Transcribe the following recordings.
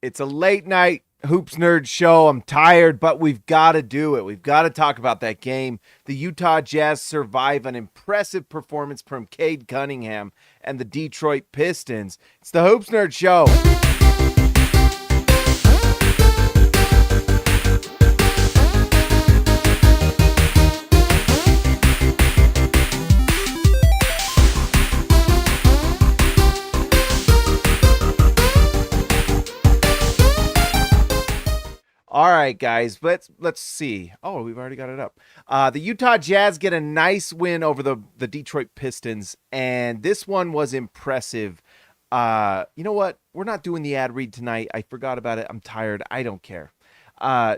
It's a late night Hoops Nerd show. I'm tired, but we've got to do it. We've got to talk about that game. The Utah Jazz survive an impressive performance from Cade Cunningham and the Detroit Pistons. It's the Hoops Nerd show. All right, guys, let's see. Oh, we've already got it up. The Utah Jazz get a nice win over the Detroit Pistons, and this one was impressive. You know what? We're not doing the ad read tonight. I forgot about it. I'm tired. I don't care. Uh,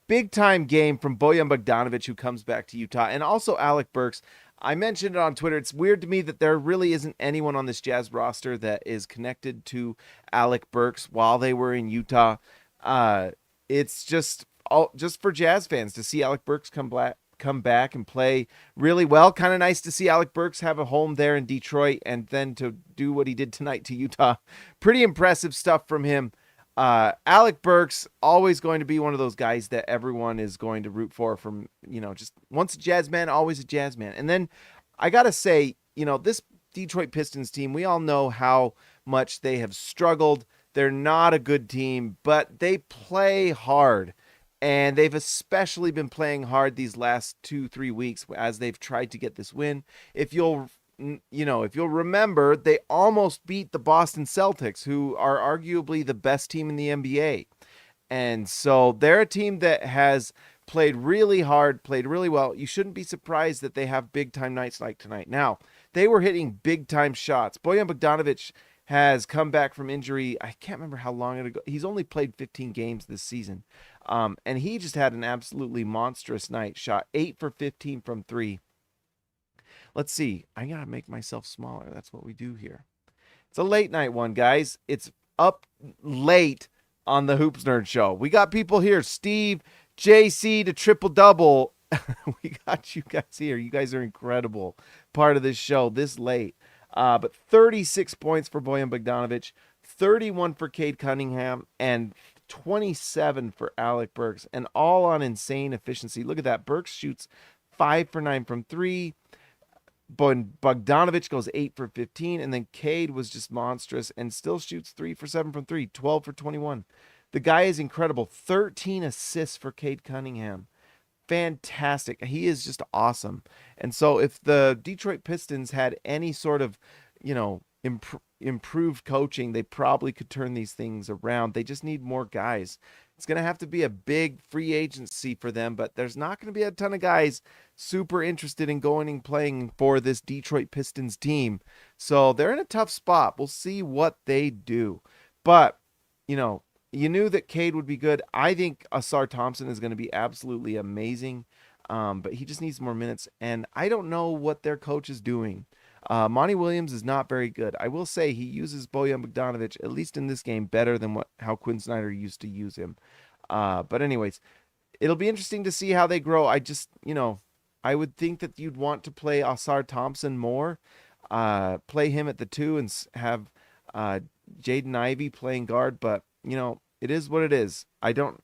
Big time game from Bojan Bogdanovic, who comes back to Utah, and also Alec Burks. I mentioned it on Twitter. It's weird to me that there really isn't anyone on this Jazz roster that is connected to Alec Burks while they were in Utah. It's just for Jazz fans to see Alec Burks come back and play really well. Kind of nice to see Alec Burks have a home there in Detroit and then to do what he did tonight to Utah. Pretty impressive stuff from him. Alec Burks, always going to be one of those guys that everyone is going to root for from, just once a Jazz man, always a Jazz man. And then I got to say, this Detroit Pistons team, we all know how much they have struggled. They're not a good team, but they play hard. And they've especially been playing hard these last 2-3 weeks as they've tried to get this win. If you'll remember, they almost beat the Boston Celtics, who are arguably the best team in the NBA. And so they're a team that has played really hard, played really well. You shouldn't be surprised that they have big time nights like tonight. Now, they were hitting big time shots. Bojan Bogdanovic has come back from injury. I can't remember how long ago. He's only played 15 games this season. And he just had an absolutely monstrous night. Shot 8 for 15 from 3. Let's see. I got to make myself smaller. That's what we do here. It's a late night one, guys. It's up late on the Hoops Nerd show. We got people here. Steve, JC to triple double. We got you guys here. You guys are incredible. Part of this show this late. But 36 points for Bojan Bogdanovic, 31 for Cade Cunningham, and 27 for Alec Burks, and all on insane efficiency. Look at that. Burks shoots 5 for 9 from 3. Bogdanovic goes 8 for 15, and then Cade was just monstrous and still shoots 3 for 7 from 3, 12 for 21. The guy is incredible. 13 assists for Cade Cunningham. Fantastic. He is just awesome. And so if the Detroit Pistons had any sort of, improved coaching, they probably could turn these things around. They just need more guys. It's going to have to be a big free agency for them, but there's not going to be a ton of guys super interested in going and playing for this Detroit Pistons team. So they're in a tough spot. We'll see what they do. But, you knew that Cade would be good. I think Ausar Thompson is going to be absolutely amazing, but he just needs more minutes. And I don't know what their coach is doing. Monty Williams is not very good. I will say he uses Bojan Bogdanovic, at least in this game, better than how Quinn Snyder used to use him. But anyways, it'll be interesting to see how they grow. I just, I would think that you'd want to play Ausar Thompson more, play him at the 2 and have Jaden Ivey playing guard, but it is what it is. I don't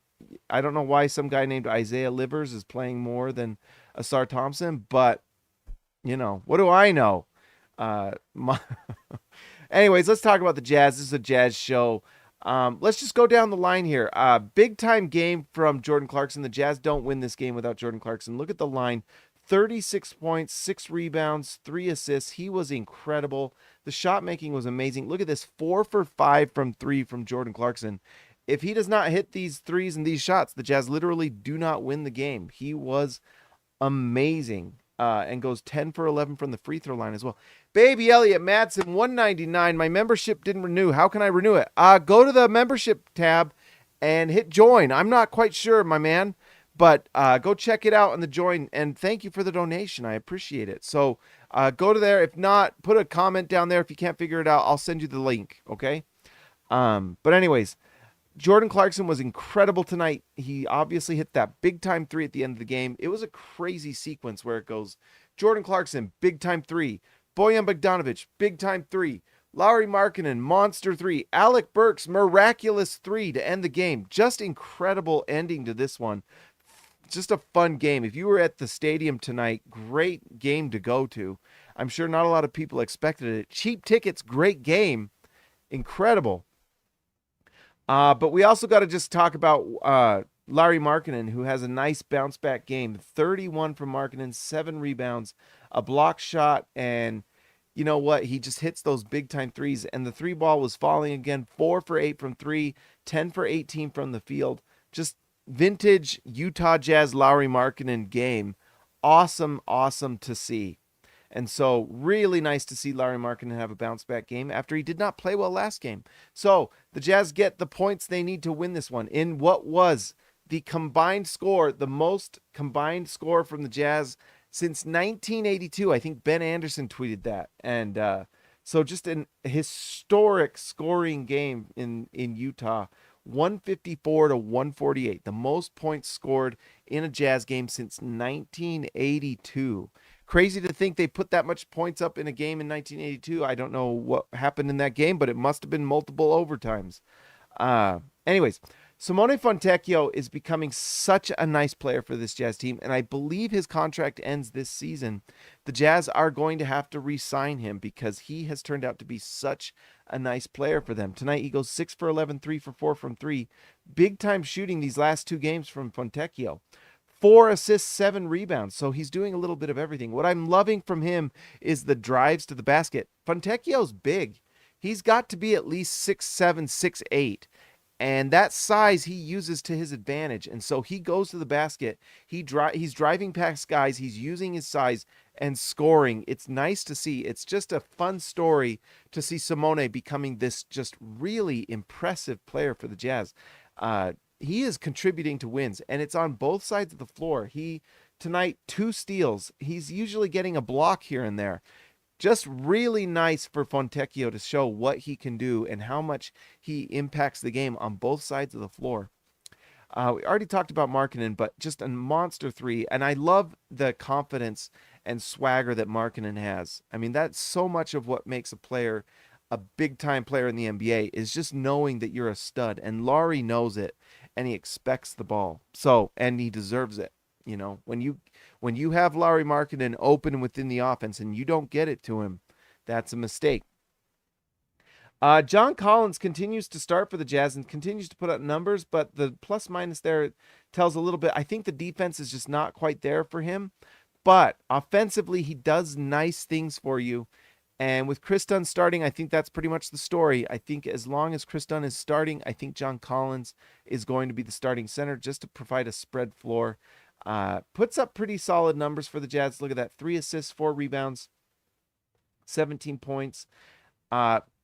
know why some guy named Isaiah Livers is playing more than Ausar Thompson, but what do I know? Anyways, let's talk about the Jazz. This is a Jazz show. Let's just go down the line here. Big time game from Jordan Clarkson. The Jazz don't win this game without Jordan Clarkson. Look at the line. 36 points, 6 rebounds, 3 assists. He was incredible. The shot making was amazing. Look at this, 4 for 5 from 3 from Jordan Clarkson. If he does not hit these threes and these shots, the Jazz literally do not win the game. He was amazing, and goes 10 for 11 from the free throw line as well. Baby Elliott Madsen, 199. My membership didn't renew. How can I renew it? Go to the membership tab and hit join. I'm not quite sure, my man, but go check it out on the join. And thank you for the donation. I appreciate it. So go to there. If not, put a comment down there. If you can't figure it out, I'll send you the link. Okay. But anyways, Jordan Clarkson was incredible tonight. He obviously hit that big time 3 at the end of the game. It was a crazy sequence where it goes Jordan Clarkson, big time 3, Bojan Bogdanovic, big time 3, Lauri Markkanen, monster three. Alec Burks, miraculous three to end the game. Just incredible ending to this one. Just a fun game. If you were at the stadium tonight, great game to go to. I'm sure not a lot of people expected it. Cheap tickets, great game. Incredible. But we also got to just talk about Lauri Markkanen, who has a nice bounce back game. 31 from Markkanen, 7 rebounds, a block shot, and you know what? He just hits those big time threes, and the three ball was falling again. 4 for 8 from three, 10 for 18 from the field. Just vintage Utah Jazz Lauri Markkanen game. Awesome, awesome to see. And so really nice to see Lauri Markkanen have a bounce back game after he did not play well last game. So the Jazz get the points they need to win this one in what was the combined score, the most combined score from the Jazz since 1982. I think Ben Anderson tweeted that. And so just an historic scoring game in Utah. 154 to 148, the most points scored in a Jazz game since 1982. Crazy to think they put that much points up in a game in 1982. I don't know what happened in that game, but it must have been multiple overtimes. Anyways, Simone Fontecchio is becoming such a nice player for this Jazz team, and I believe his contract ends this season. The Jazz are going to have to re-sign him because he has turned out to be such a nice player for them. Tonight he goes 6 for 11, 3 for 4 from 3. Big time shooting these last two games from Fontecchio. 4 assists, 7 rebounds. So he's doing a little bit of everything. What I'm loving from him is the drives to the basket. Fontecchio's big. He's got to be at least 6'7", 6'8". And that size he uses to his advantage. And so he goes to the basket. He's driving past guys. He's using his size and scoring. It's nice to see. It's just a fun story to see Simone becoming this just really impressive player for the Jazz. He is contributing to wins, and it's on both sides of the floor. Tonight, 2 steals. He's usually getting a block here and there. Just really nice for Fontecchio to show what he can do and how much he impacts the game on both sides of the floor. We already talked about Markkanen, but just a monster three. And I love the confidence and swagger that Markkanen has. I mean, that's so much of what makes a player a big-time player in the NBA is just knowing that you're a stud. And Lauri knows it, and he expects the ball. So, and he deserves it. You know, when you have Lauri Markkanen open within the offense and you don't get it to him, that's a mistake. John Collins continues to start for the Jazz and continues to put up numbers, but the plus minus there tells a little bit. I think the defense is just not quite there for him, but offensively he does nice things for you. And with Chris Dunn starting, I think that's pretty much the story. I think as long as Chris Dunn is starting, I think John Collins is going to be the starting center just to provide a spread floor. Puts up pretty solid numbers for the Jazz. Look at that. 3 assists, 4 rebounds, 17 points.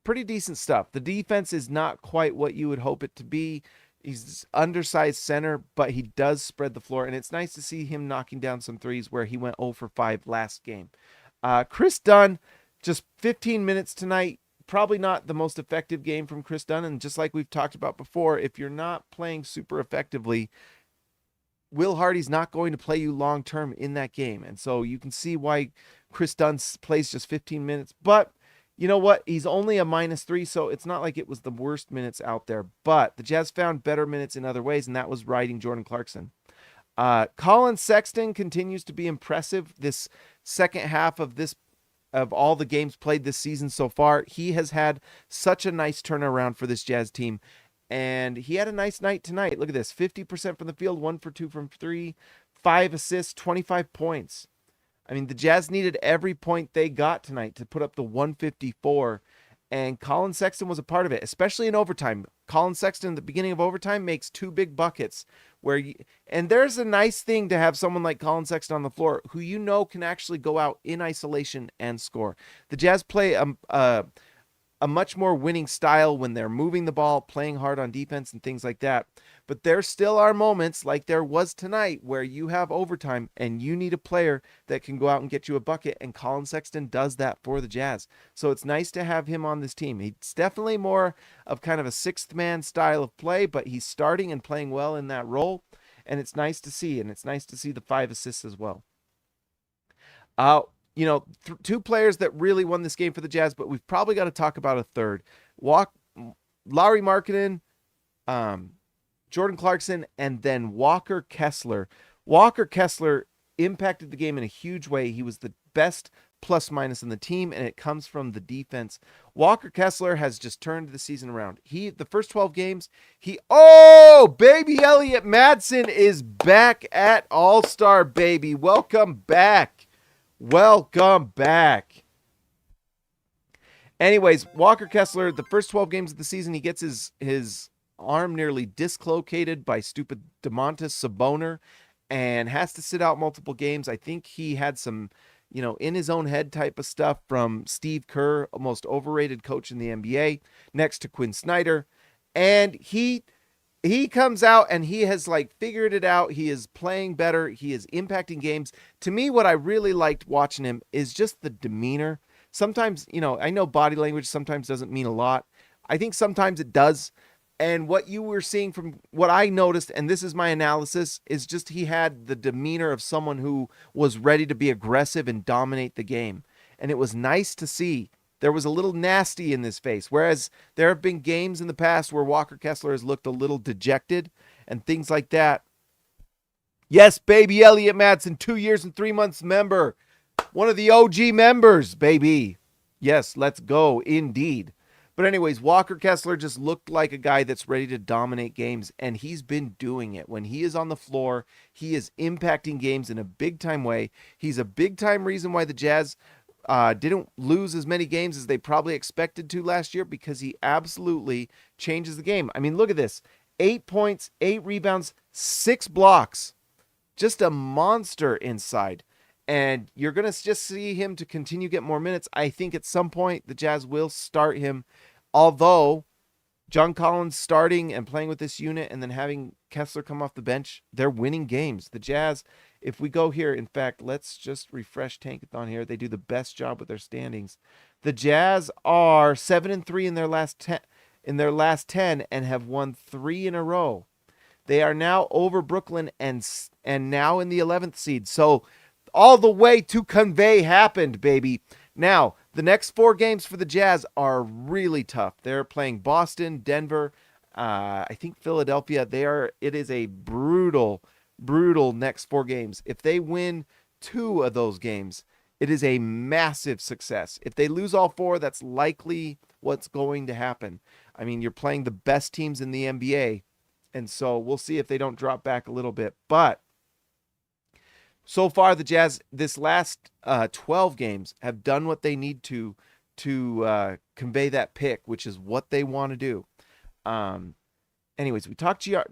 Pretty decent stuff. The defense is not quite what you would hope it to be. He's undersized center, but he does spread the floor, and it's nice to see him knocking down some threes where he went 0 for 5 last game. Chris Dunn, just 15 minutes tonight. Probably not the most effective game from Chris Dunn, and just like we've talked about before, if you're not playing super effectively, Will Hardy's not going to play you long term in that game. And so you can see why Chris Dunn plays just 15 minutes. But you know what? He's only a -3, so it's not like it was the worst minutes out there. But the Jazz found better minutes in other ways, and that was riding Jordan Clarkson. Colin Sexton continues to be impressive this second half of all the games played this season so far. He has had such a nice turnaround for this Jazz team. And he had a nice night tonight. Look at this. 50% from the field, 1 for 2 from 3, 5 assists, 25 points. I mean, the Jazz needed every point they got tonight to put up the 154. And Colin Sexton was a part of it, especially in overtime. Colin Sexton at the beginning of overtime makes 2 big buckets. And there's a nice thing to have someone like Colin Sexton on the floor who you know can actually go out in isolation and score. The Jazz play a much more winning style when they're moving the ball, playing hard on defense and things like that. But there still are moments like there was tonight where you have overtime and you need a player that can go out and get you a bucket, and Colin Sexton does that for the Jazz. So it's nice to have him on this team. He's definitely more of kind of a sixth man style of play, but he's starting and playing well in that role, and it's nice to see, and it's nice to see the 5 assists as well. two players that really won this game for the Jazz, but we've probably got to talk about a third. Lauri Markkanen, Jordan Clarkson, and then Walker Kessler. Walker Kessler impacted the game in a huge way. He was the best plus minus in the team, and it comes from the defense. Walker Kessler has just turned the season around. The first 12 games, baby Elliot Madsen is back at All-Star, baby. Welcome back. Welcome back. Anyways, Walker Kessler, the first 12 games of the season, he gets his arm nearly dislocated by stupid Domantas Sabonis and has to sit out multiple games. I think he had some, in his own head type of stuff from Steve Kerr, most overrated coach in the NBA, next to Quinn Snyder. And he comes out and he has figured it out. He is playing better. He is impacting games. To me, what I really liked watching him is just the demeanor. Sometimes, I know body language sometimes doesn't mean a lot. I think sometimes it does. And what you were seeing from what I noticed, and this is my analysis, is just he had the demeanor of someone who was ready to be aggressive and dominate the game. And it was nice to see. There was a little nasty in his face, whereas there have been games in the past where Walker Kessler has looked a little dejected and things like that. Yes, baby, Elliot Madsen, 2 years and 3 months member. One of the OG members, baby. Yes, let's go, indeed. But anyways, Walker Kessler just looked like a guy that's ready to dominate games, and he's been doing it. When he is on the floor, he is impacting games in a big-time way. He's a big-time reason why the Jazz didn't lose as many games as they probably expected to last year, because he absolutely changes the game. I mean, look at this. 8 points, 8 rebounds, 6 blocks. Just a monster inside. And you're going to just see him to continue to get more minutes. I think at some point the Jazz will start him. Although John Collins starting and playing with this unit and then having Kessler come off the bench, they're winning games. The Jazz, if we go here, in fact, let's just refresh Tankathon here. They do the best job with their standings. The Jazz are 7-3 in their last 10 and have won 3 in a row. They are now over Brooklyn and now in the 11th seed. So all the way to convey happened, baby. Now, the next 4 games for the Jazz are really tough. They're playing Boston, Denver, I think Philadelphia. It is a brutal next 4 games. If they win 2 of those games, it is a massive success. If they lose all 4, that's likely what's going to happen. I mean, you're playing the best teams in the NBA, and so we'll see if they don't drop back a little bit. But so far, the Jazz, this last 12 games, have done what they need to convey that pick, which is what they want to do. Anyways, we talked to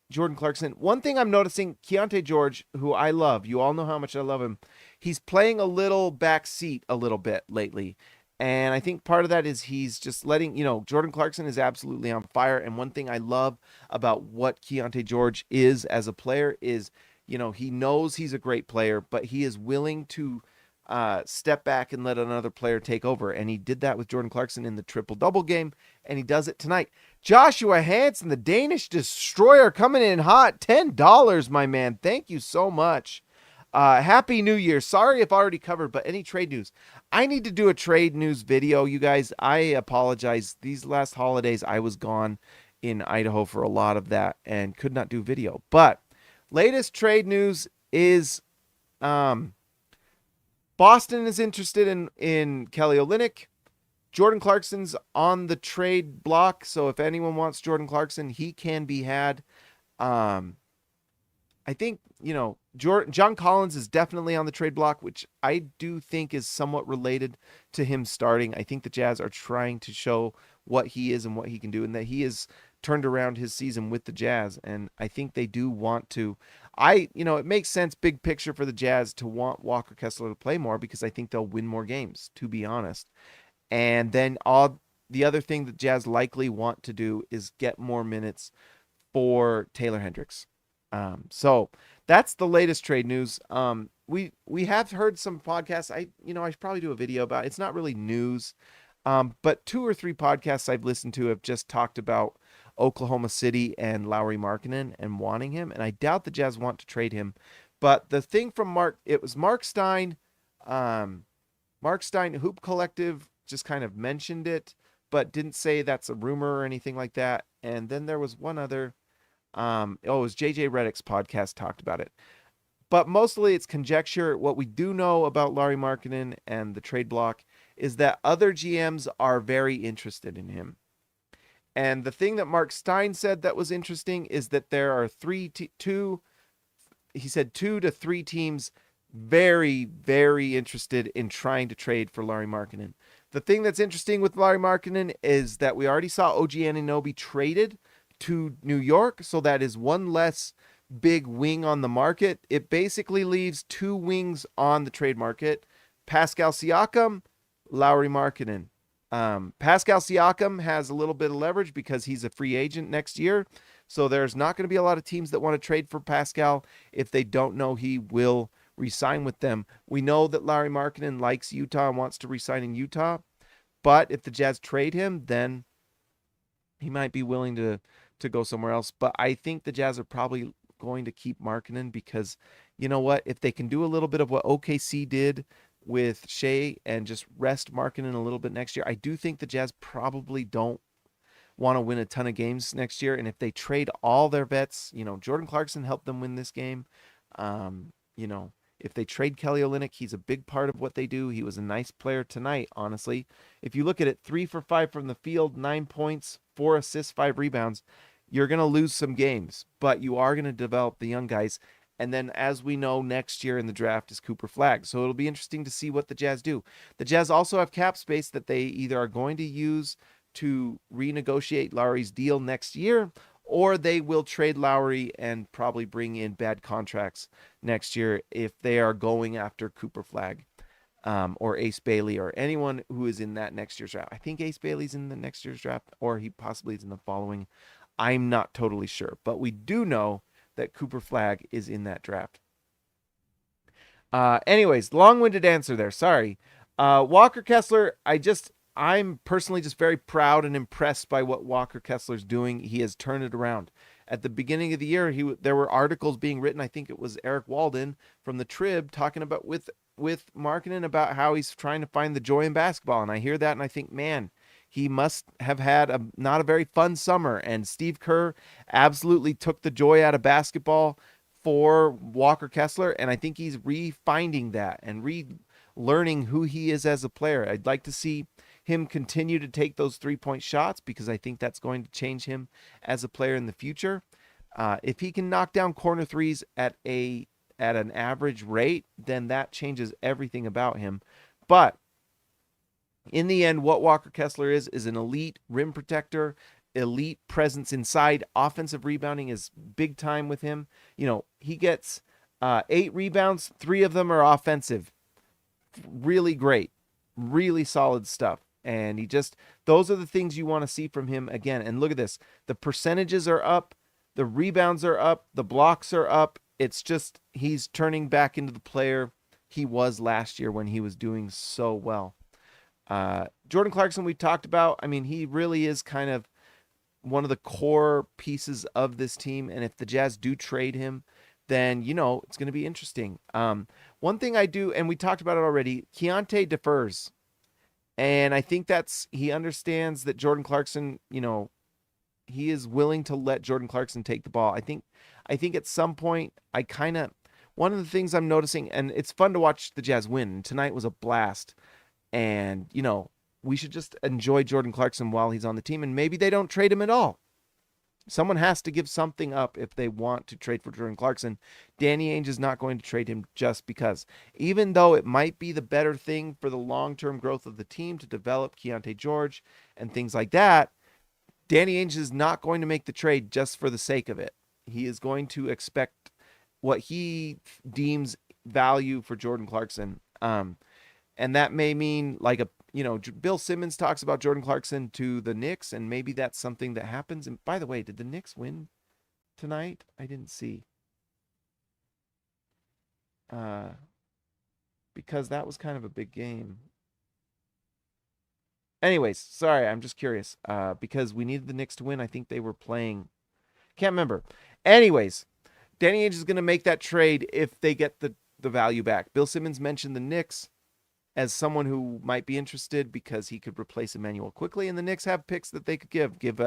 Jordan Clarkson. One thing I'm noticing, Keontae George, who I love, you all know how much I love him, he's playing a little backseat a little bit lately. And I think part of that is he's just letting, Jordan Clarkson is absolutely on fire. And one thing I love about what Keontae George is as a player is, he knows he's a great player, but he is willing to step back and let another player take over. And he did that with Jordan Clarkson in the triple-double game, and he does it tonight. Joshua Hansen, the Danish Destroyer, coming in hot. $10, my man. Thank you so much. Happy New Year. Sorry if already covered, but any trade news? I need to do a trade news video, you guys. I apologize. These last holidays, I was gone in Idaho for a lot of that and could not do video. But latest trade news is Boston is interested in Kelly Olynyk. Jordan Clarkson's on the trade block, so if anyone wants Jordan Clarkson, he can be had. I think, John Collins is definitely on the trade block, which I do think is somewhat related to him starting. I think the Jazz are trying to show what he is and what he can do, and that he has turned around his season with the Jazz, and I think they do want to. It makes sense, big picture, for the Jazz to want Walker Kessler to play more, because I think they'll win more games, to be honest. And then the other thing that Jazz likely want to do is get more minutes for Taylor Hendricks. So that's the latest trade news. We have heard some podcasts. I should probably do a video about it. It's not really news. But 2 or 3 podcasts I've listened to have just talked about Oklahoma City and Lauri Markkanen and wanting him. And I doubt the Jazz want to trade him. But the thing from it was Mark Stein, Mark Stein, Hoop Collective, just kind of mentioned it, but didn't say that's a rumor or anything like that. And then there was one other. It was JJ Redick's podcast talked about it. But mostly it's conjecture. What we do know about Lauri Markkanen and the trade block is that other GMs are very interested in him. And the thing that Mark Stein said that was interesting is that there are he said 2 to 3 teams very, very interested in trying to trade for Lauri Markkanen. The thing that's interesting with Lauri Markkanen is that we already saw OG Anunoby traded to New York, so that is one less big wing on the market. It basically leaves 2 wings on the trade market: Pascal Siakam, Lauri Markkanen. Pascal Siakam has a little bit of leverage because he's a free agent next year, so there's not going to be a lot of teams that want to trade for Pascal if they don't know he will re-sign with them. We know that Lauri Markkanen likes Utah and wants to re-sign in Utah, but if the Jazz trade him, then he might be willing to go somewhere else. But I think the Jazz are probably going to keep Markkanen because, you know what, if they can do a little bit of what OKC did with Shea and just rest Markkanen a little bit next year, I do think the Jazz probably don't want to win a ton of games next year. And if they trade all their vets, Jordan Clarkson helped them win this game. If they trade Kelly Olynyk, he's a big part of what they do. He was a nice player tonight, honestly. If you look at it, 3 for 5 from the field, 9 points, 4 assists, 5 rebounds. You're going to lose some games, but you are going to develop the young guys. And then, as we know, next year in the draft is Cooper Flagg. So it'll be interesting to see what the Jazz do. The Jazz also have cap space that they either are going to use to renegotiate Lauri's deal next year, or they will trade Lauri and probably bring in bad contracts next year if they are going after Cooper Flagg or Ace Bailey or anyone who is in that next year's draft. I think Ace Bailey's in the next year's draft, or he possibly is in the following. I'm not totally sure, but we do know that Cooper Flagg is in that draft. Anyways, long-winded answer there. Sorry. Walker Kessler, I'm personally just very proud and impressed by what Walker Kessler's doing. He has turned it around. At the beginning of the year, there were articles being written. I think it was Eric Walden from the Trib talking about with Markkanen about how he's trying to find the joy in basketball. And I hear that and I think, man, he must have had not a very fun summer. And Steve Kerr absolutely took the joy out of basketball for Walker Kessler. And I think he's refinding that and relearning who he is as a player. I'd like to see him continue to take those 3-point shots because I think that's going to change him as a player in the future. If he can knock down corner threes at an average rate, then that changes everything about him. But in the end, what Walker Kessler is an elite rim protector, elite presence inside. Offensive rebounding is big time with him. He gets 8 rebounds, 3 of them are offensive. Really great, really solid stuff. And those are the things you want to see from him again. And look at this. The percentages are up. The rebounds are up. The blocks are up. It's just, he's turning back into the player he was last year when he was doing so well. Jordan Clarkson, we talked about. I mean, he really is kind of one of the core pieces of this team. And if the Jazz do trade him, then, it's going to be interesting. One thing I do, and we talked about it already, Keontae defers. And I think he understands that Jordan Clarkson, he is willing to let Jordan Clarkson take the ball. I think at some point, one of the things I'm noticing, and it's fun to watch the Jazz win. Tonight was a blast. And, we should just enjoy Jordan Clarkson while he's on the team. And maybe they don't trade him at all. Someone has to give something up if they want to trade for Jordan Clarkson. Danny Ainge is not going to trade him just because. Even though it might be the better thing for the long-term growth of the team to develop Keontae George and things like that, Danny Ainge is not going to make the trade just for the sake of it. He is going to expect what he deems value for Jordan Clarkson. And that may mean Bill Simmons talks about Jordan Clarkson to the Knicks, and maybe that's something that happens. And by the way, did the Knicks win tonight? I didn't see. Because that was kind of a big game. Anyways, sorry, I'm just curious. Because we needed the Knicks to win. I think they were playing. Can't remember. Anyways, Danny Ainge is going to make that trade if they get the value back. Bill Simmons mentioned the Knicks. as someone who might be interested because he could replace Emmanuel quickly, and the Knicks have picks that they could give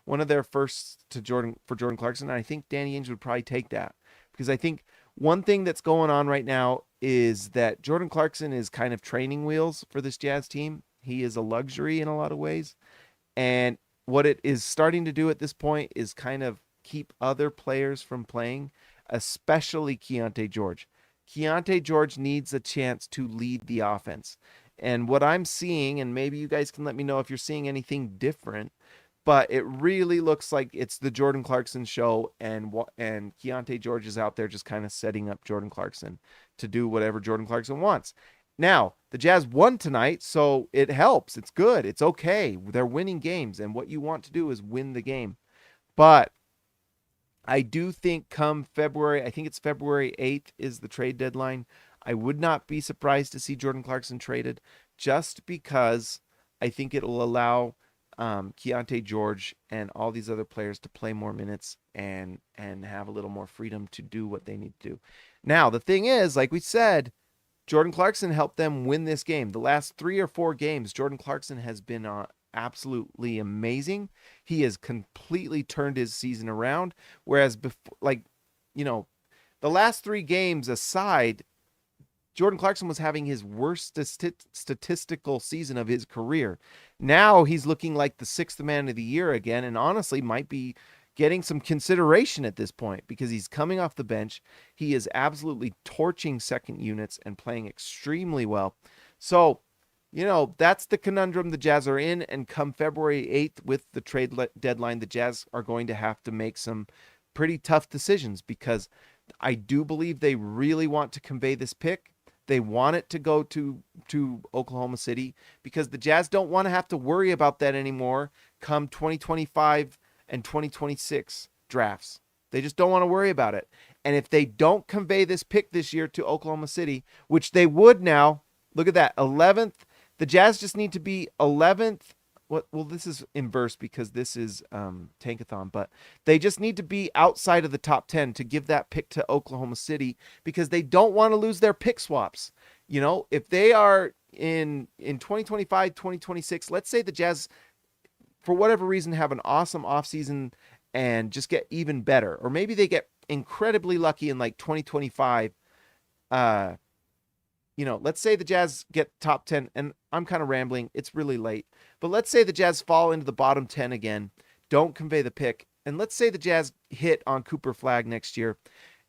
one of their firsts to Jordan Clarkson. And I think Danny Ainge would probably take that, because I think one thing that's going on right now is that Jordan Clarkson is kind of training wheels for this Jazz team. He is a luxury in a lot of ways, and what it is starting to do at this point is kind of keep other players from playing, especially Keontae George. Keontae George needs a chance to lead the offense. And what I'm seeing, and maybe you guys can let me know if you're seeing anything different, but it really looks like it's the Jordan Clarkson show, and Keontae George is out there just kind of setting up Jordan Clarkson to do whatever Jordan Clarkson wants. Now, the Jazz won tonight, so it helps. It's good. It's okay. They're winning games, and what you want to do is win the game. But I do think come February, I think it's February 8th is the trade deadline. I would not be surprised to see Jordan Clarkson traded, just because I think it'll allow Keontae George and all these other players to play more minutes and have a little more freedom to do what they need to do. Now, the thing is, like we said, Jordan Clarkson helped them win this game. The last 3 or 4 games, Jordan Clarkson has been absolutely amazing. He has completely turned his season around. Whereas before, the last 3 games aside, Jordan Clarkson was having his worst statistical season of his career. Now he's looking like the 6th man of the year again, and honestly might be getting some consideration at this point because he's coming off the bench. He is absolutely torching second units and playing extremely well. So, that's the conundrum the Jazz are in. And come February 8th with the trade deadline, the Jazz are going to have to make some pretty tough decisions, because I do believe they really want to convey this pick. They want it to go to Oklahoma City, because the Jazz don't want to have to worry about that anymore come 2025 and 2026 drafts. They just don't want to worry about it. And if they don't convey this pick this year to Oklahoma City, which they would now, look at that, 11th. The Jazz just need to be 11th. Well, this is inverse because this is Tankathon, but they just need to be outside of the top 10 to give that pick to Oklahoma City, because they don't want to lose their pick swaps. If they are in 2025, 2026, let's say the Jazz, for whatever reason, have an awesome offseason and just get even better. Or maybe they get incredibly lucky in like 2025. Let's say the Jazz get top 10, and I'm kind of rambling. It's really late. But let's say the Jazz fall into the bottom 10 again, don't convey the pick. And let's say the Jazz hit on Cooper Flagg next year.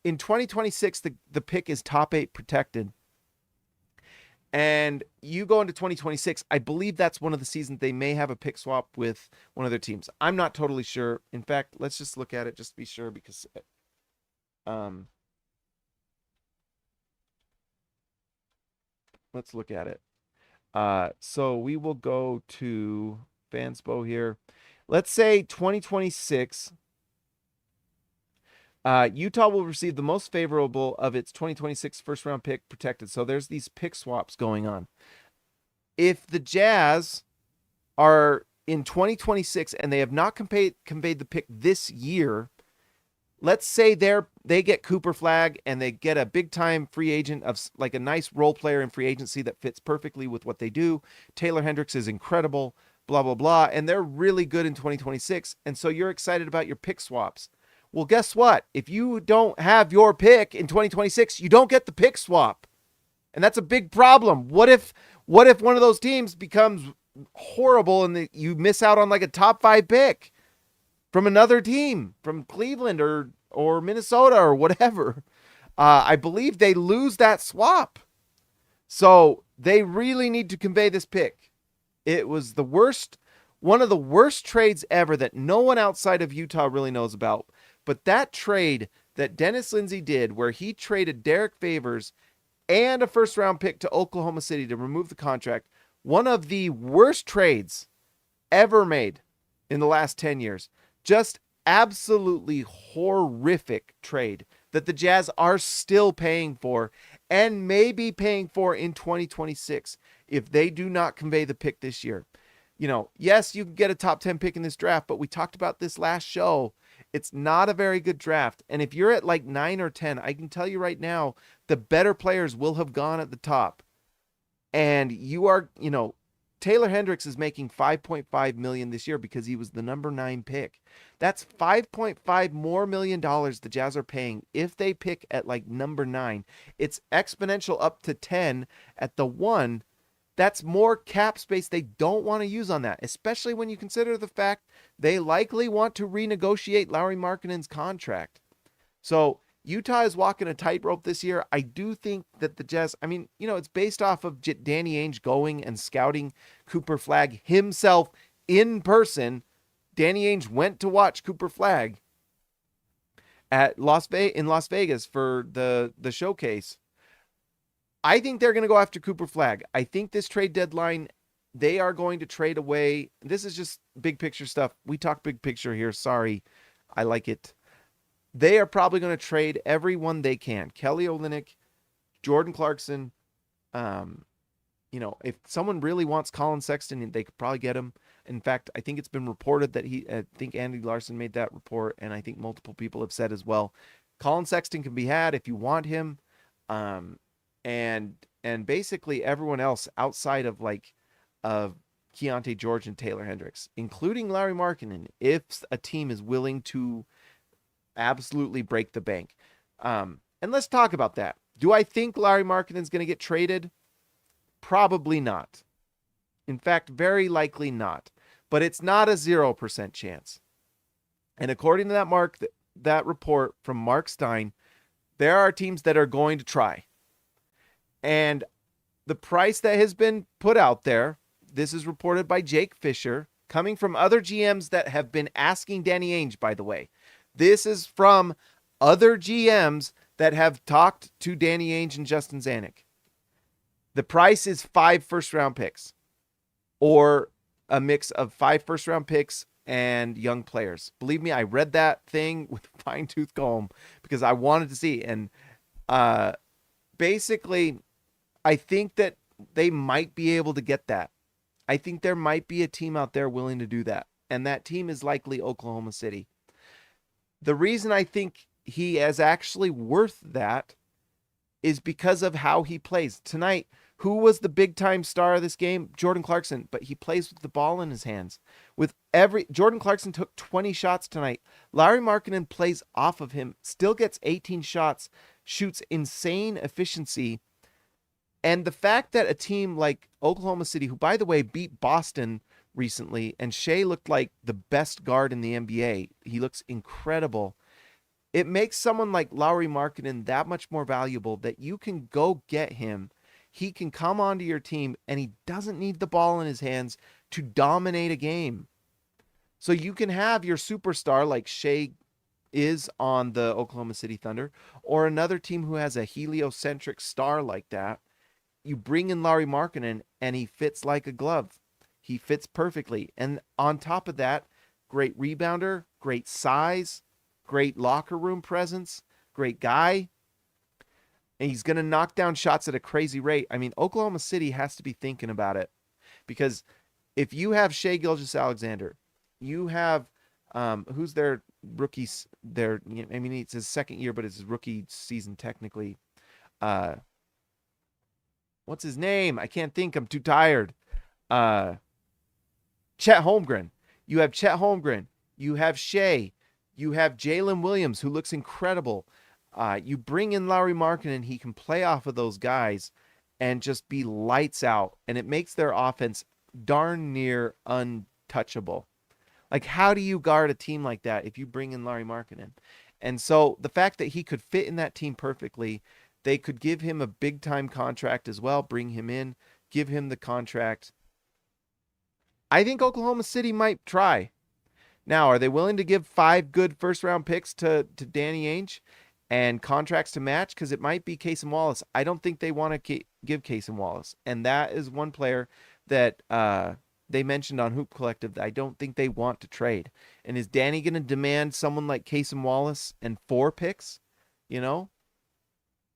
In 2026, the pick is top 8 protected. And you go into 2026, I believe that's one of the seasons they may have a pick swap with one of their teams. I'm not totally sure. In fact, let's just look at it just to be sure, because let's look at it. So we will go to Fanspo here. Let's say 2026. Utah will receive the most favorable of its 2026 first round pick protected. So there's these pick swaps going on. If the Jazz are in 2026 and they have not conveyed the pick this year, let's say they get Cooper Flagg and they get a big time free agent of like a nice role player in free agency that fits perfectly with what they do. Taylor Hendricks is incredible, blah, blah, blah. And they're really good in 2026. And so you're excited about your pick swaps. Well, guess what? If you don't have your pick in 2026, you don't get the pick swap. And that's a big problem. What if one of those teams becomes horrible and you miss out on like a top 5 pick from another team, from Cleveland or Minnesota or whatever? I believe they lose that swap. So they really need to convey this pick. It was one of the worst trades ever that no one outside of Utah really knows about. But that trade that Dennis Lindsey did, where he traded Derek Favors and a first round pick to Oklahoma City to remove the contract, one of the worst trades ever made in the last 10 years. Just absolutely horrific trade that the Jazz are still paying for and may be paying for in 2026 if they do not convey the pick this year. Yes, you can get a top 10 pick in this draft, but we talked about this last show. It's not a very good draft. And if you're at like 9 or 10, I can tell you right now, the better players will have gone at the top. And you are, Taylor Hendricks is making 5.5 million this year because he was the number 9 pick. That's 5.5 more million dollars the Jazz are paying if they pick at like number 9. It's exponential up to 10 at the 1. That's more cap space they don't want to use on that, especially when you consider the fact they likely want to renegotiate Lauri Markkanen's contract. So Utah is walking a tightrope this year. I do think that the Jazz, it's based off of Danny Ainge going and scouting Cooper Flagg himself in person. Danny Ainge went to watch Cooper Flagg in Las Vegas for the showcase. I think they're going to go after Cooper Flagg. I think this trade deadline, they are going to trade away. This is just big picture stuff. We talk big picture here. Sorry. I like it. They are probably going to trade everyone they can. Kelly Olynyk, Jordan Clarkson. If someone really wants Colin Sexton, they could probably get him. In fact, I think it's been reported that I think Andy Larson made that report, and I think multiple people have said as well. Colin Sexton can be had if you want him. And basically everyone else outside of Keontae George and Taylor Hendricks, including Lauri Markkanen, if a team is willing to absolutely break the bank. And let's talk about that. Do I think Lauri Markkanen is going to get traded? Probably not. In fact, very likely not. But it's not a 0% chance. And according to that report from Mark Stein, there are teams that are going to try. And the price that has been put out there, this is reported by Jake Fisher, coming from other GMs that have been asking Danny Ainge, by the way. This is from other GMs that have talked to Danny Ainge and Justin Zanuck. The price is 5 first-round picks, or a mix of 5 first-round picks and young players. Believe me, I read that thing with a fine-tooth comb because I wanted to see. And basically, I think that they might be able to get that. I think there might be a team out there willing to do that. And that team is likely Oklahoma City. The reason I think he is actually worth that is because of how he plays. Tonight, who was the big-time star of this game? Jordan Clarkson, but he plays with the ball in his hands. Jordan Clarkson took 20 shots tonight. Lauri Markkanen plays off of him, still gets 18 shots, shoots insane efficiency. And the fact that a team like Oklahoma City, who, by the way, beat Boston recently, and Shea looked like the best guard in the NBA. He looks incredible. It makes someone like Lauri Markkanen that much more valuable that you can go get him. He can come onto your team, and he doesn't need the ball in his hands to dominate a game. So you can have your superstar like Shea is on the Oklahoma City Thunder, or another team who has a heliocentric star like that. You bring in Lauri Markkanen, and he fits like a glove. He fits perfectly. And on top of that, great rebounder, great size, great locker room presence, great guy. And he's going to knock down shots at a crazy rate. Oklahoma City has to be thinking about it. Because if you have Shai Gilgeous-Alexander, you have, who's their rookies? It's his second year, but it's his rookie season technically. What's his name? I can't think. I'm too tired. Chet Holmgren. You have Chet Holmgren. You have Shea. You have Jalen Williams, who looks incredible. You bring in Lauri Markkanen. He can play off of those guys and just be lights out. And it makes their offense darn near untouchable. Like, how do you guard a team like that if you bring in Lauri Markkanen? And so the fact that he could fit in that team perfectly, they could give him a big-time contract as well, bring him in, give him the contract. I think Oklahoma City might try. Now, are they willing to give 5 good first-round picks to Danny Ainge and contracts to match? Because it might be Casey Wallace. I don't think they want to give Casey Wallace. And that is one player that they mentioned on Hoop Collective that I don't think they want to trade. And is Danny going to demand someone like Casey Wallace and 4 picks?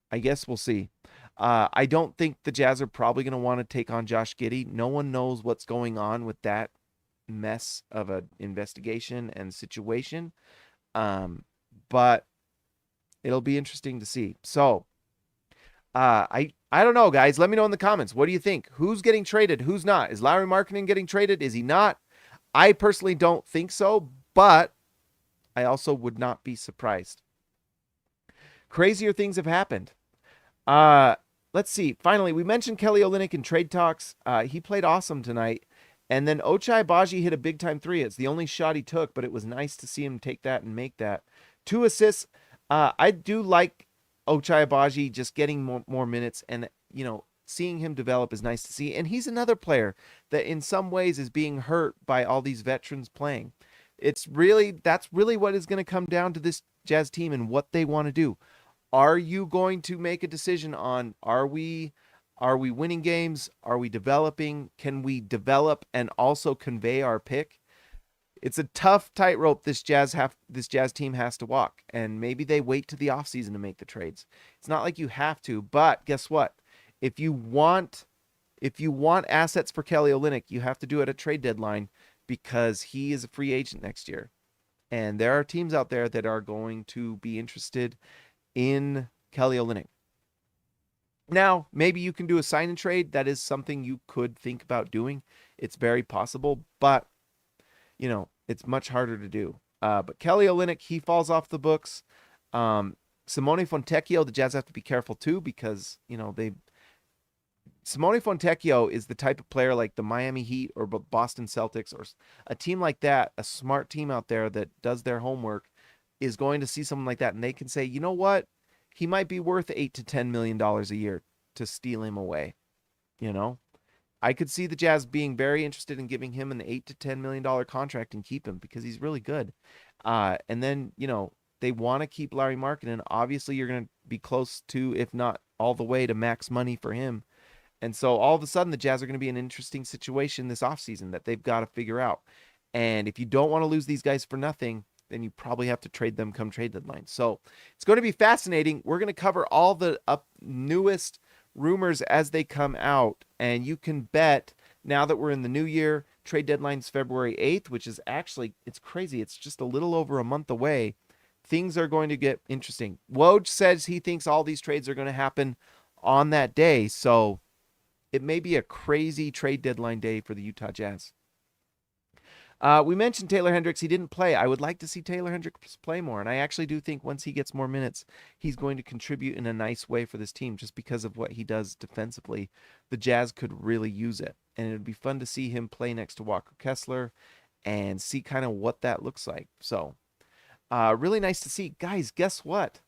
I guess we'll see. I don't think the Jazz are probably going to want to take on Josh Giddey. No one knows what's going on with that mess of an investigation and situation. But it'll be interesting to see. So I don't know, guys. Let me know in the comments. What do you think? Who's getting traded? Who's not? Is Lauri Markkanen getting traded? Is he not? I personally don't think so, but I also would not be surprised. Crazier things have happened. Let's see. Finally, we mentioned Kelly Olynyk in trade talks. He played awesome tonight. And then Ochai Agbaji hit a big-time three. It's the only shot he took, but it was nice to see him take that and make that. 2 assists. I do like Ochai Agbaji just getting more minutes, and, you know, seeing him develop is nice to see. And he's another player that in some ways is being hurt by all these veterans playing. That's really what is going to come down to this Jazz team and what they want to do. Are you going to make a decision on, are we winning games? Are we developing? Can we develop and also convey our pick? It's a tough tightrope this Jazz team has to walk, and maybe they wait to the offseason to make the trades. It's not like you have to, but guess what? If you want assets for Kelly Olynyk, you have to do it at trade deadline because he is a free agent next year. And there are teams out there that are going to be interested in Kelly Olynyk. Now, maybe you can do a sign and trade. That is something you could think about doing. It's very possible, but, you know, it's much harder to do. But Kelly Olynyk, he falls off the books. Simone Fontecchio, the Jazz have to be careful too because, you know, Simone Fontecchio is the type of player like the Miami Heat or Boston Celtics or a team like that, a smart team out there that does their homework, is going to see someone like that and they can say, you know what? He might be worth $8 to $10 million a year to steal him away. You know, I could see the Jazz being very interested in giving him an $8 to $10 million contract and keep him because he's really good. And then, you know, they want to keep Lauri Markkanen. Obviously, you're going to be close to, if not all the way to max money for him. And so all of a sudden, the Jazz are going to be in an interesting situation this offseason that they've got to figure out. And if you don't want to lose these guys for nothing, then you probably have to trade them come trade deadline. So it's going to be fascinating. We're going to cover all the newest rumors as they come out. And you can bet now that we're in the new year, trade deadline's February 8th, which is actually, it's crazy. It's just a little over a month away. Things are going to get interesting. Woj says he thinks all these trades are going to happen on that day. So it may be a crazy trade deadline day for the Utah Jazz. We mentioned Taylor Hendricks. He didn't play. I would like to see Taylor Hendricks play more. And I actually do think once he gets more minutes, he's going to contribute in a nice way for this team just because of what he does defensively. The Jazz could really use it. And it would be fun to see him play next to Walker Kessler and see kind of what that looks like. So really nice to see. Guys, guess what?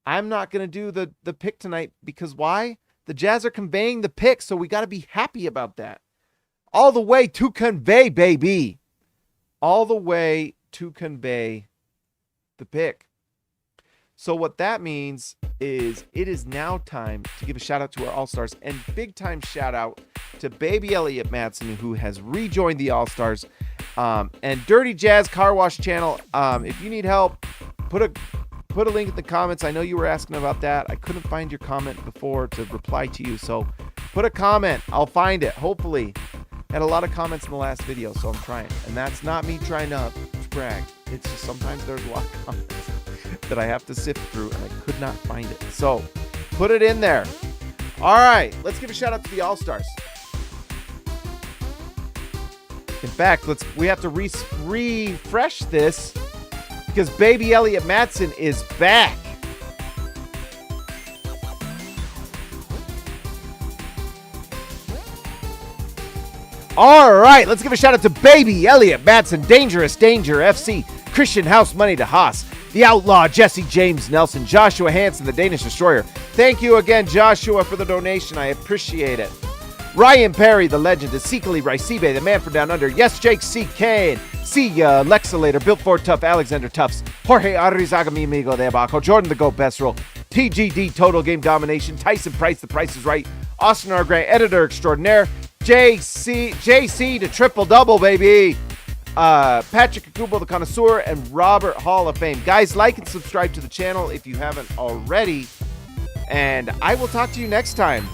I'm not going to do the pick tonight because why? The Jazz are conveying the pick, so we got to be happy about that. All the way to convey, baby. All the way to convey the pick. So what that means is it is now time to give a shout out to our All-Stars, and big time shout out to baby Elliot Matson, who has rejoined the All-Stars, and Dirty Jazz Car Wash channel. If you need help, put a link in the comments. I know you were asking about that. I couldn't find your comment before to reply to you, so put a comment. I'll find it, hopefully. Had a lot of comments in the last video, so I'm trying. And that's not me trying to brag. It's just sometimes there's a lot of comments that I have to sift through, and I could not find it. So put it in there. All right, let's give a shout out to the All-Stars. In fact, we have to refresh this because baby Elliot Matson is back. All right, let's give a shout out to baby Elliot Matson, Dangerous Danger FC, Christian House Money to Haas, the Outlaw, Jesse James Nelson, Joshua Hansen, the Danish Destroyer. Thank you again, Joshua, for the donation. I appreciate it. Ryan Perry, the legend, Ezekiel Raicibe, the man from down under. Yes, Jake C. Kane. See ya, Lexalator, Built Ford Tough, Alexander Tufts, Jorge Arrizaga, mi amigo de abajo, Jordan the Goat Best Roll, TGD Total Game Domination, Tyson Price, The Price is Right, Austin R. Grant, Editor Extraordinaire, JC to Triple Double, baby. Patrick Akubo, the Connoisseur, and Robert Hall of Fame. Guys, like and subscribe to the channel if you haven't already. And I will talk to you next time.